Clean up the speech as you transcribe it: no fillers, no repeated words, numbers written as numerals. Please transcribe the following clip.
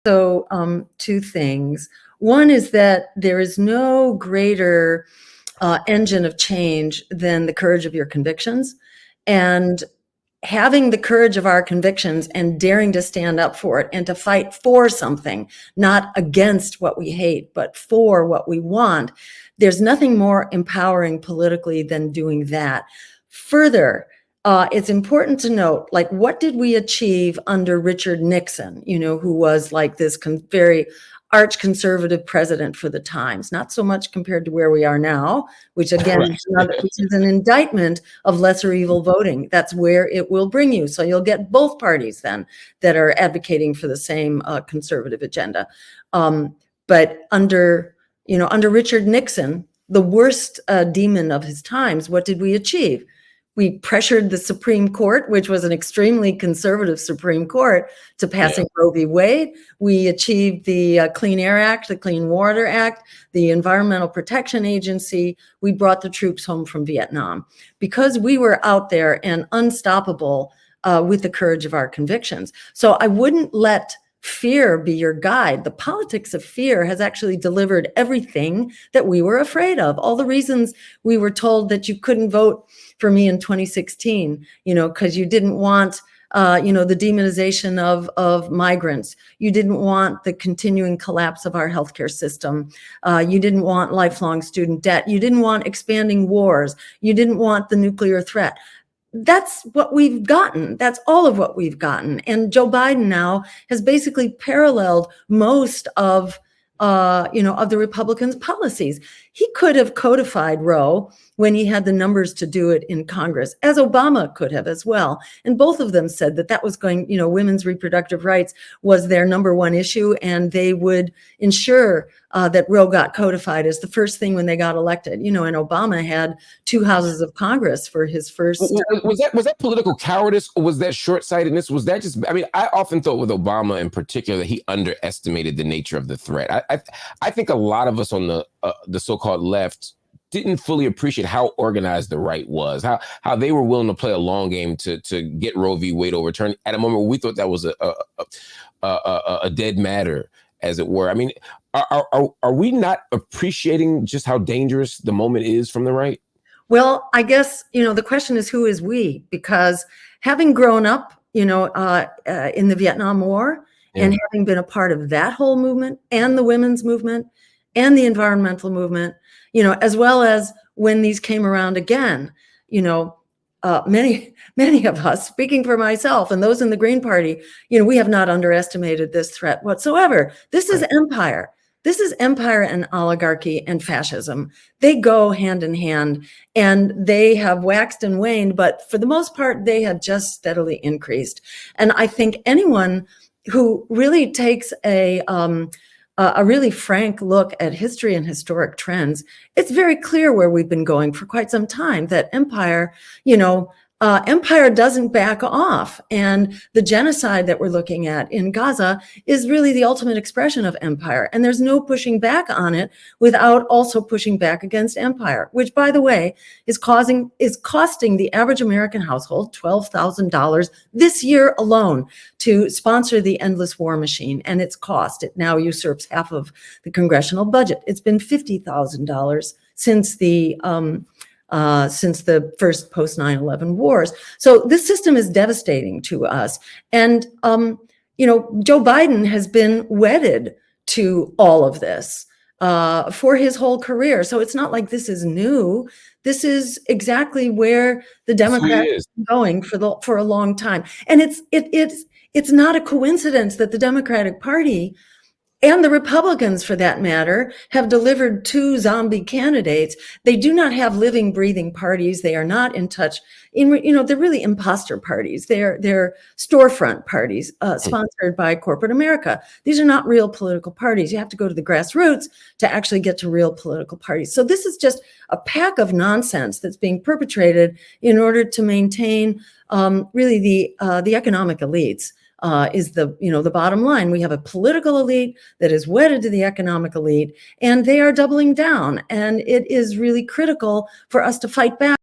So two things. One is that there is no greater engine of change than the courage of your convictions. And having the courage of our convictions and daring to stand up for it and to fight for something, not against what we hate, but for what we want. There's nothing more empowering politically than doing that. Further, it's important to note, like, what did we achieve under Richard Nixon, who was like this very arch conservative president for the times, not so much compared to where we are now, which again, which is an indictment of lesser evil voting. That's where it will bring you. So you'll get both parties then that are advocating for the same conservative agenda. But under Richard Nixon, the worst demon of his times, what did we achieve? We pressured the Supreme Court, which was an extremely conservative Supreme Court, to passing Roe v. Wade. We achieved the Clean Air Act, the Clean Water Act, the Environmental Protection Agency. We brought the troops home from Vietnam because we were out there and unstoppable with the courage of our convictions. So I wouldn't let fear be your guide. The politics of fear has actually delivered everything that we were afraid of. All the reasons we were told that you couldn't vote for me in 2016, because you didn't want, the demonization of migrants. You didn't want the continuing collapse of our healthcare system. You didn't want lifelong student debt. You didn't want expanding wars. You didn't want the nuclear threat. That's what we've gotten. That's all of what we've gotten. And Joe Biden now has basically paralleled most of the Republicans' policies. He could have codified Roe when he had the numbers to do it in Congress, as Obama could have as well. And both of them said that was going, women's reproductive rights was their number one issue, and they would ensure that Roe got codified as the first thing when they got elected. And Obama had 2 houses of Congress for his first. Was that political cowardice, or was that short-sightedness? Was that just? I mean, I often thought with Obama in particular that he underestimated the nature of the threat. I think a lot of us on the so-called left didn't fully appreciate how organized the right was, how they were willing to play a long game to get Roe v. Wade overturned at a moment where we thought that was a dead matter, as it were. I mean, are we not appreciating just how dangerous the moment is from the right? Well, I guess, the question is, who is we? Because having grown up, in the Vietnam War, and having been a part of that whole movement and the women's movement and the environmental movement, as well as when these came around again, many of us, speaking for myself and those in the Green Party, we have not underestimated this threat whatsoever. This is empire. This is empire and oligarchy and fascism. They go hand in hand, and they have waxed and waned, but for the most part, they have just steadily increased. And I think anyone who really takes a really frank look at history and historic trends, it's very clear where we've been going for quite some time, that empire, empire doesn't back off. And the genocide that we're looking at in Gaza is really the ultimate expression of empire. And there's no pushing back on it without also pushing back against empire, which, by the way, is costing the average American household $12,000 this year alone to sponsor the endless war machine. And its cost, it now usurps half of the congressional budget. It's been $50,000 since the first post 9/11 wars. So this system is devastating to us. And, Joe Biden has been wedded to all of this for his whole career. So it's not like this is new. This is exactly where the Democrats are going for a long time. And it's not a coincidence that the Democratic Party and the Republicans, for that matter, have delivered 2 zombie candidates. They do not have living, breathing parties. They are not in touch. They're really imposter parties. They're storefront parties sponsored by corporate America. These are not real political parties. You have to go to the grassroots to actually get to real political parties. So this is just a pack of nonsense that's being perpetrated in order to maintain really the economic elites. Is the bottom line. We have a political elite that is wedded to the economic elite, and they are doubling down. And it is really critical for us to fight back.